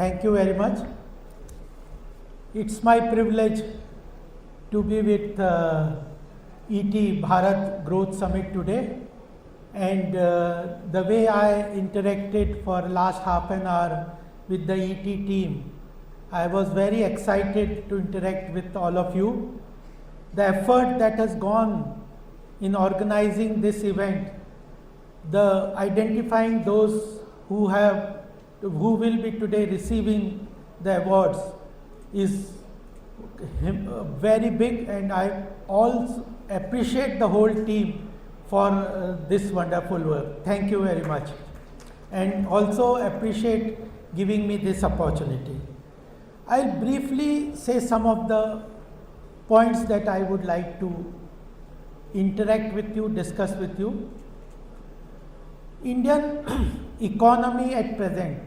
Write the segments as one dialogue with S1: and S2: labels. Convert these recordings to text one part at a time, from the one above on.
S1: Thank you very much. It's my privilege to be with ET Bharat Growth Summit today, and the way I interacted for last half an hour with the ET team, I was very excited to interact with all of you. The effort that has gone in organizing this event, the identifying those who will be today receiving the awards is very big, and I also appreciate the whole team for this wonderful work. Thank you very much, and also appreciate giving me this opportunity. I'll briefly say some of the points that I would like to interact with you, discuss with you. Indian economy at present,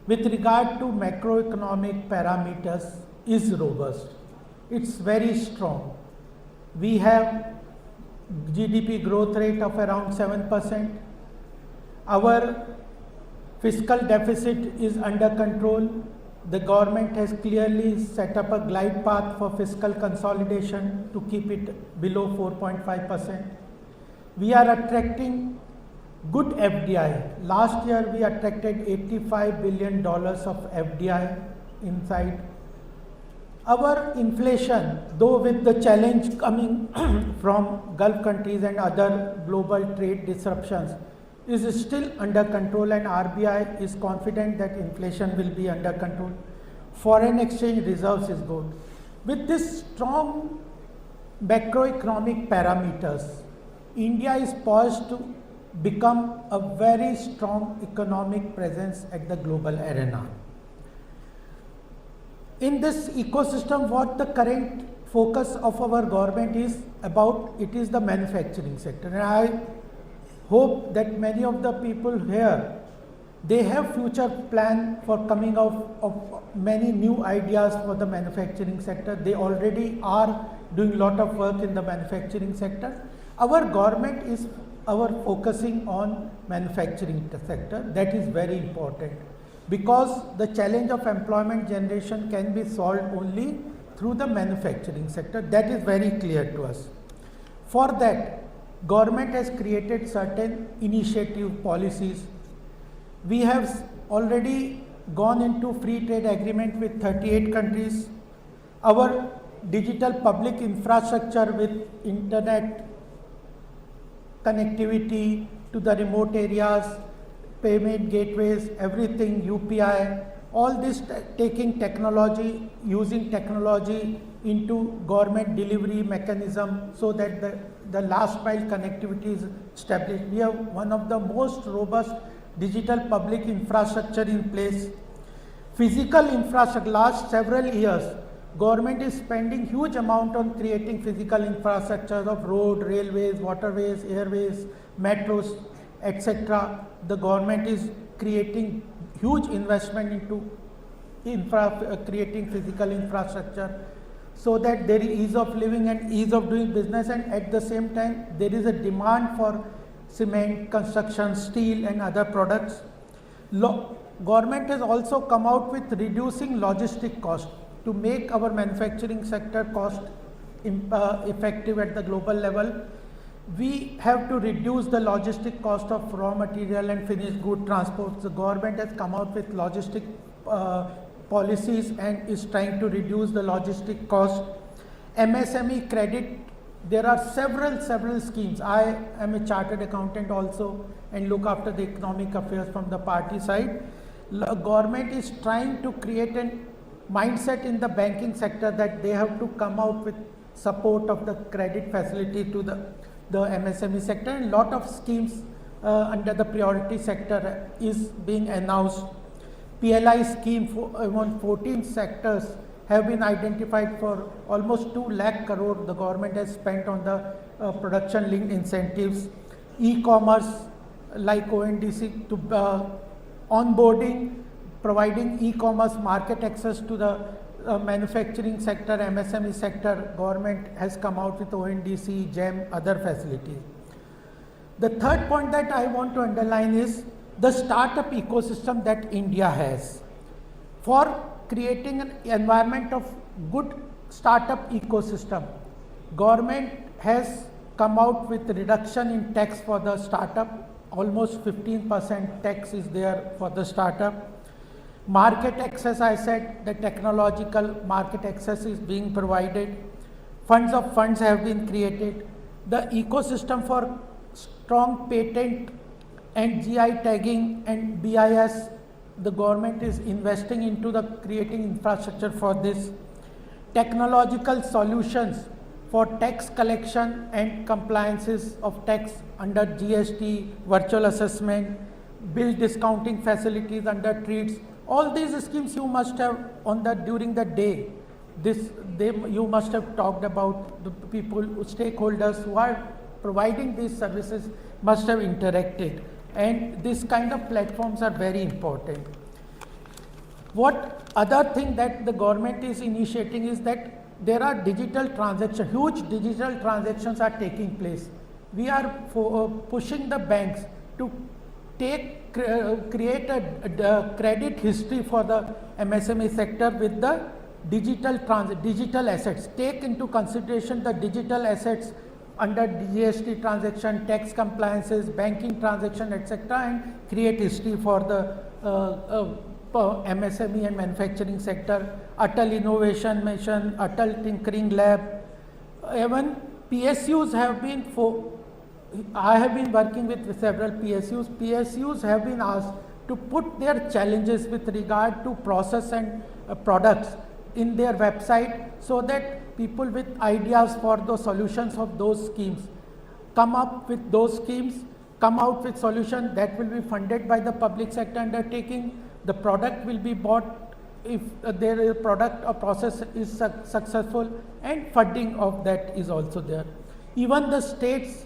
S1: with regard to macroeconomic parameters, is robust. It's very strong. We have GDP growth rate of around 7%. Our fiscal deficit is under control. The government has clearly set up a glide path for fiscal consolidation to keep it below 4.5%. We are attracting good FDI. Last year we attracted $85 billion of FDI inside. Our inflation, though with the challenge coming from Gulf countries and other global trade disruptions, is still under control, and RBI is confident that inflation will be under control. Foreign exchange reserves is good. With this strong macroeconomic parameters, India is poised to become a very strong economic presence at the global arena. In this ecosystem, what the current focus of our government is about, it is the manufacturing sector. And I hope that many of the people here, they have future plan for coming out of many new ideas for the manufacturing sector. They already are doing lot of work in the manufacturing sector. Our government is focusing on manufacturing sector. That is very important, because the challenge of employment generation can be solved only through the manufacturing sector. That is very clear to us. For that, government has created certain initiative policies. We have already gone into free trade agreement with 38 countries. Our digital public infrastructure with internet connectivity to the remote areas, payment gateways, everything, UPI, all this taking technology, using technology into government delivery mechanism so that the last mile connectivity is established. We have one of the most robust digital public infrastructure in place. Physical infrastructure, last several years, government is spending huge amount on creating physical infrastructure of road, railways, waterways, airways, metros, etc. The government is creating huge investment into creating physical infrastructure so that there is ease of living and ease of doing business, and at the same time there is a demand for cement, construction, steel and other products. Government has also come out with reducing logistic cost to make our manufacturing sector cost effective at the global level. We have to reduce the logistic cost of raw material and finished good transport. The government has come out with logistic policies and is trying to reduce the logistic cost. MSME credit, there are several schemes. I am a chartered accountant also and look after the economic affairs from the party side. Government is trying to create a mindset in the banking sector that they have to come out with support of the credit facility to the MSME sector, and lot of schemes under the priority sector is being announced. PLI scheme for 14 sectors have been identified for almost 2 lakh crore the government has spent on the production linked incentives. E-commerce like ONDC to onboarding, providing e-commerce market access to the manufacturing sector, MSME sector. Government has come out with ONDC, GEM, other facilities. The third point that I want to underline is the startup ecosystem that India has. for creating an environment of good startup ecosystem. Government has come out with reduction in tax for the startup, almost 15% tax is there for the startup. Market access, I said, the technological market access is being provided. Funds of funds have been created. The ecosystem for strong patent and GI tagging and BIS, the government is investing into the creating infrastructure for this. Technological solutions for tax collection and compliances of tax under GST, virtual assessment, bill discounting facilities under treats. All these schemes you must have on the during the day. You must have talked about the people, stakeholders who are providing these services must have interacted, and this kind of platforms are very important. What other thing that the government is initiating is that there are digital transactions, huge digital transactions are taking place. We are pushing the banks to create a credit history for the MSME sector with the digital assets. Take into consideration the digital assets under GST transaction, tax compliances, banking transaction, etc., and create history for the MSME and manufacturing sector. Atal Innovation Mission, Atal Tinkering Lab, even PSUs have been I have been working with several PSUs. PSUs have been asked to put their challenges with regard to process and products in their website, so that people with ideas for the solutions of those schemes come up with those schemes, come out with solution that will be funded by the public sector undertaking. The product will be bought if their product or process is successful, and funding of that is also there. Even the states,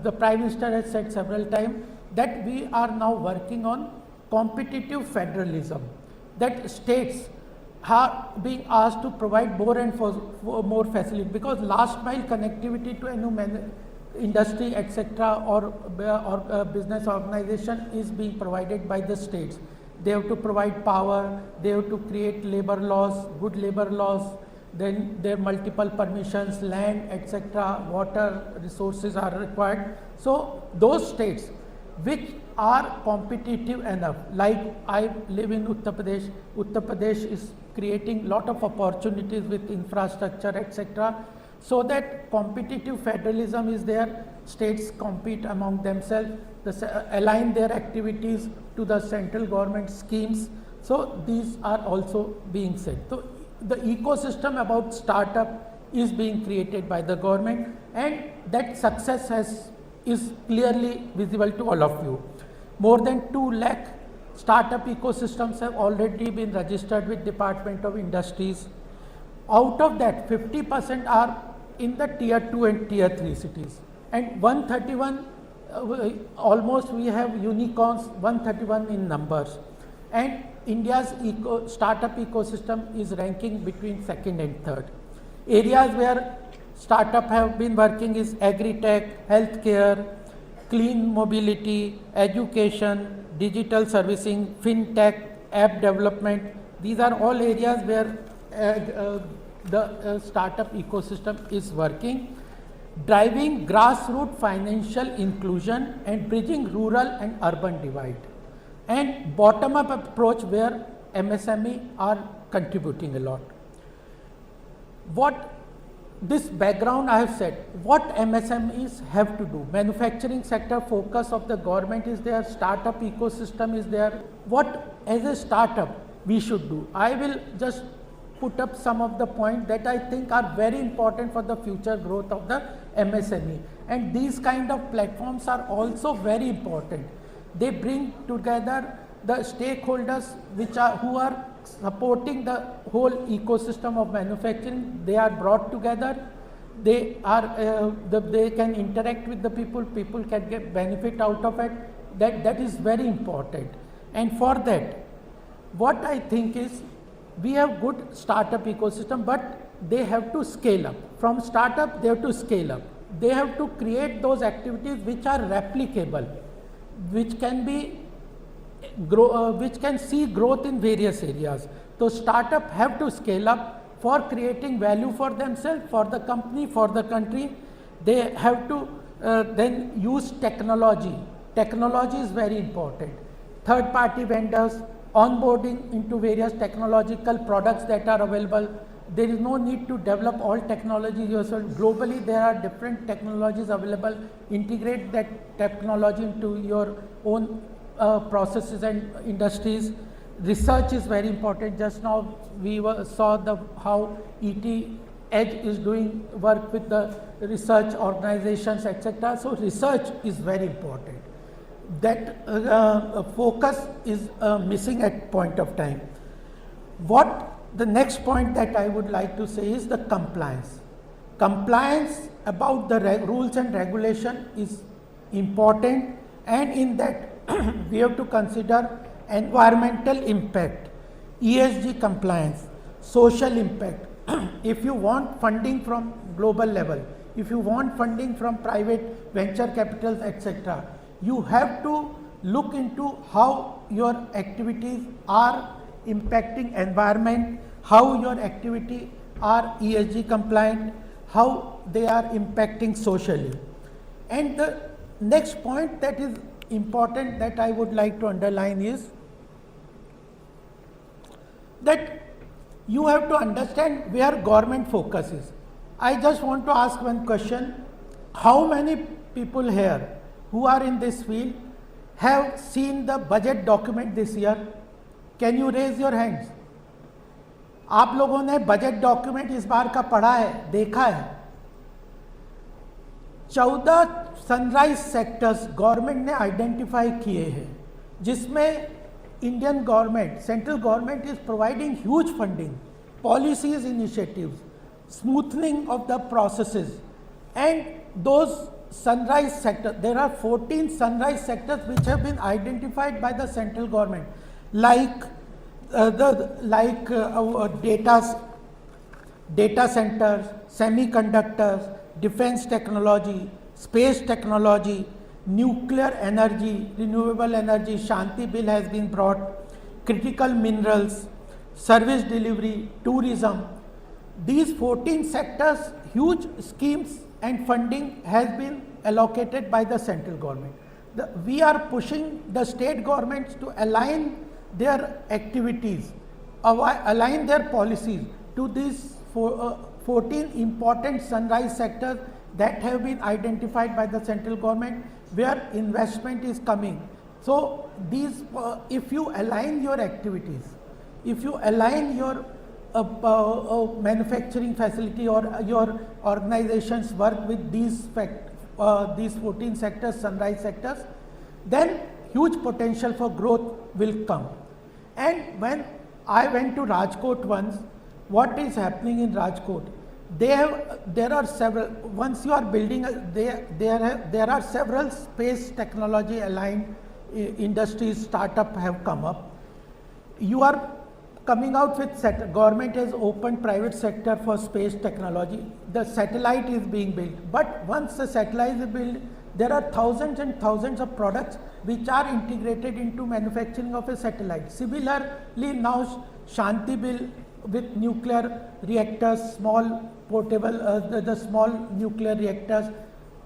S1: the Prime Minister has said several times that we are now working on competitive federalism, that states are being asked to provide more and more facility, because last mile connectivity to any industry, etc., or business organization is being provided by the states. They have to provide power, they have to create labor laws, good labor laws, then there are multiple permissions, land, etc., water resources are required. So those states which are competitive enough, like I live in Uttar Pradesh is creating lot of opportunities with infrastructure, etc., so that competitive federalism is there. States compete among themselves, align their activities to the central government schemes. So these are also being said. So the ecosystem about startup is being created by the government, and that success is clearly visible to all of you. More than 2 lakh startup ecosystems have already been registered with Department of Industries. Out of that, 50% are in the tier 2 and tier 3 cities, and 131 almost we have unicorns, 131 in numbers, and India's startup ecosystem is ranking between 2nd and 3rd. Areas where startup have been working is agri-tech, healthcare, clean mobility, education, digital servicing, fintech, app development. These are all areas where the startup ecosystem is working, driving grassroots financial inclusion and bridging rural and urban divide, and bottom-up approach where MSME are contributing a lot. What this background I have said, what MSMEs have to do, manufacturing sector focus of the government is there, startup ecosystem is there. What as a startup we should do? I will just put up some of the points that I think are very important for the future growth of the MSME, and these kind of platforms are also very important. They bring together the stakeholders who are supporting the whole ecosystem of manufacturing. They are brought together, they can interact with the people can get benefit out of it. That is very important, and for that what I think is we have good startup ecosystem, but they have to scale up. From startup they have to scale up. They have to create those activities which are replicable, which can be which can see growth in various areas. So startup have to scale up for creating value for themselves, for the company, for the country. They have to then use technology. Technology is very important. Third party vendors, onboarding into various technological products that are available. There is no need to develop all technology yourself. Globally, there are different technologies available. Integrate that technology into your own processes and industries. Research is very important. Just now we saw how ET Edge is doing work with the research organizations, etc. So research is very important. That focus is missing at point of time. What the next point that I would like to say is the compliance. Compliance about the rules and regulation is important, and in that we have to consider environmental impact, ESG compliance, social impact. If you want funding from global level, if you want funding from private venture capitals, etc., you have to look into how your activities are impacting environment, how your activity are ESG compliant, how they are impacting socially. And the next point that is important that I would like to underline is that you have to understand where government focus is. I just want to ask one question. How many people here who are in this field have seen the budget document this year? Can you raise your hands? आप लोगों ने budget document इस बार का पढ़ा है, देखा है? 14 sunrise sectors government ने आइडेंटिफाई किए हैं, जिसमें Indian government, central government is providing huge funding, policies, initiatives, smoothening of the processes, and those sunrise sector. There are 14 sunrise sectors which have been identified by the central government, like data centers, semiconductors, defense technology, space technology, nuclear energy, renewable energy. Shanti bill has been brought, critical minerals, service delivery, tourism. These 14 sectors, huge schemes and funding has been allocated by the central government. We are pushing the state governments to align their activities, align their policies to these 14 important sunrise sectors that have been identified by the central government where investment is coming. So these, if you align your activities, if you align your manufacturing facility or your organizations work with these 14 sectors, sunrise sectors, then huge potential for growth will come. And when I went to Rajkot once, what is happening in Rajkot? There are several, once you are building, there are several space technology aligned industries, startup have come up. You are coming out with government has opened private sector for space technology. The satellite is being built, but once the satellite is built, there are thousands and thousands of products which are integrated into manufacturing of a satellite. Similarly, now Shanti bill with nuclear reactors, small portable, the small nuclear reactors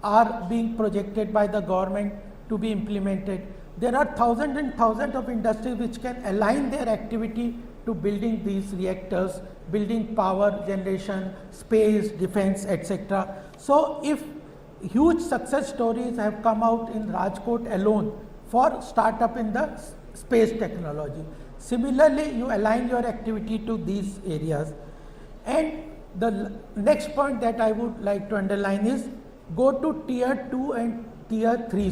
S1: are being projected by the government to be implemented. There are thousands and thousands of industries which can align their activity to building these reactors, building power generation, space, defense, etc. So if huge success stories have come out in Rajkot alone for startup in the space technology. Similarly, you align your activity to these areas. And the next point that I would like to underline is go to tier 2 and tier 3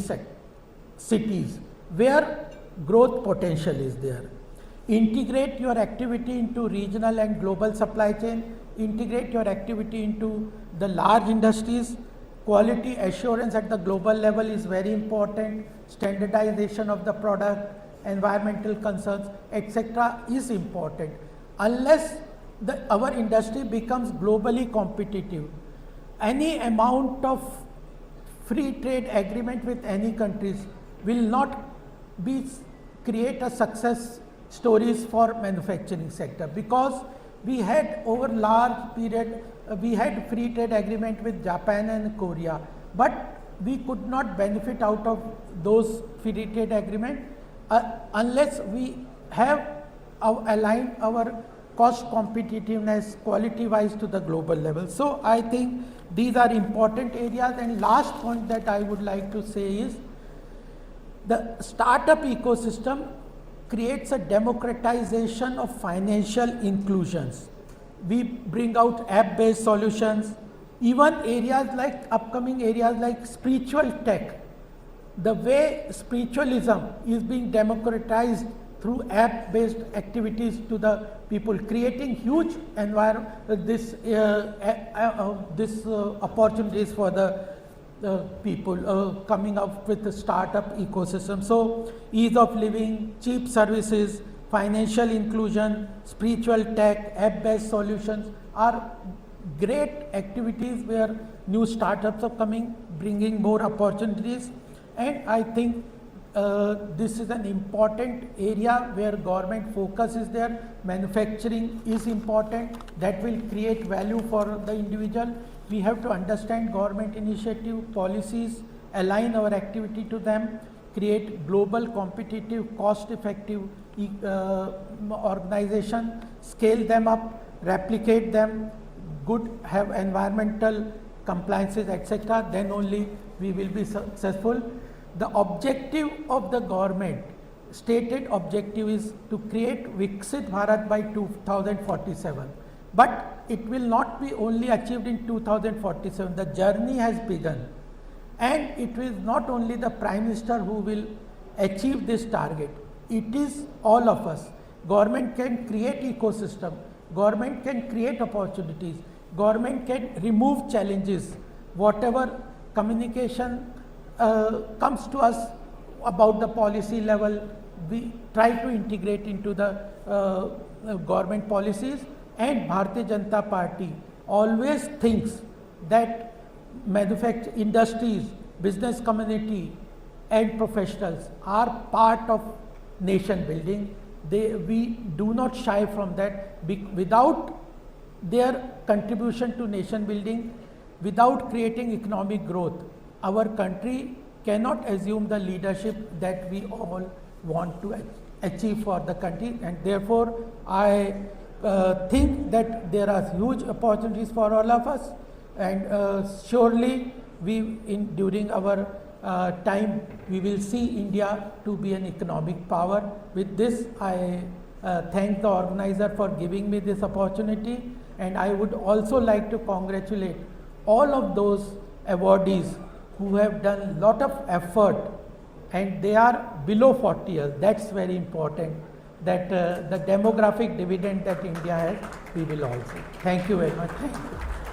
S1: cities where growth potential is there. Integrate your activity into regional and global supply chain, integrate your activity into the large industries. Quality assurance at the global level is very important. Standardization of the product, environmental concerns, etc. is important. Unless our industry becomes globally competitive, any amount of free trade agreement with any countries will not be create a success stories for manufacturing sector, because we had over large period, we had free trade agreement with Japan and Korea, but we could not benefit out of those free trade agreement unless we have aligned our cost competitiveness quality wise to the global level. So I think these are important areas. And last point that I would like to say is the startup ecosystem creates a democratization of financial inclusions. We bring out app-based solutions, even areas like upcoming areas like spiritual tech. The way spiritualism is being democratized through app-based activities to the people, creating huge opportunities for the people coming up with the startup ecosystem. So ease of living, cheap services, financial inclusion, spiritual tech, app-based solutions are great activities where new startups are coming, bringing more opportunities. And I think this is an important area where government focus is there. Manufacturing is important, that will create value for the individual. We have to understand government initiative, policies, align our activity to them, create global competitive, cost effective organization, scale them up, replicate them, have environmental compliances, etc. Then only we will be successful. The objective of the government, stated objective, is to create Viksit Bharat by 2047. But it will not be only achieved in 2047. The journey has begun. And it is not only the Prime Minister who will achieve this target. It is all of us. Government can create ecosystem. Government can create opportunities. Government can remove challenges. Whatever communication comes to us about the policy level, we try to integrate into the government policies. And Bharatiya Janata Party always thinks that manufacturing industries, business community and professionals are part of nation building. We do not shy from that. Without their contribution to nation building, without creating economic growth, our country cannot assume the leadership that we all want to achieve for the country. And therefore, I think that there are huge opportunities for all of us, and surely during our time we will see India to be an economic power. With this, I thank the organizer for giving me this opportunity, and I would also like to congratulate all of those awardees who have done a lot of effort, and they are below 40 years. That's very important, that the demographic dividend that India has, we will also. Thank you very much. Thank you.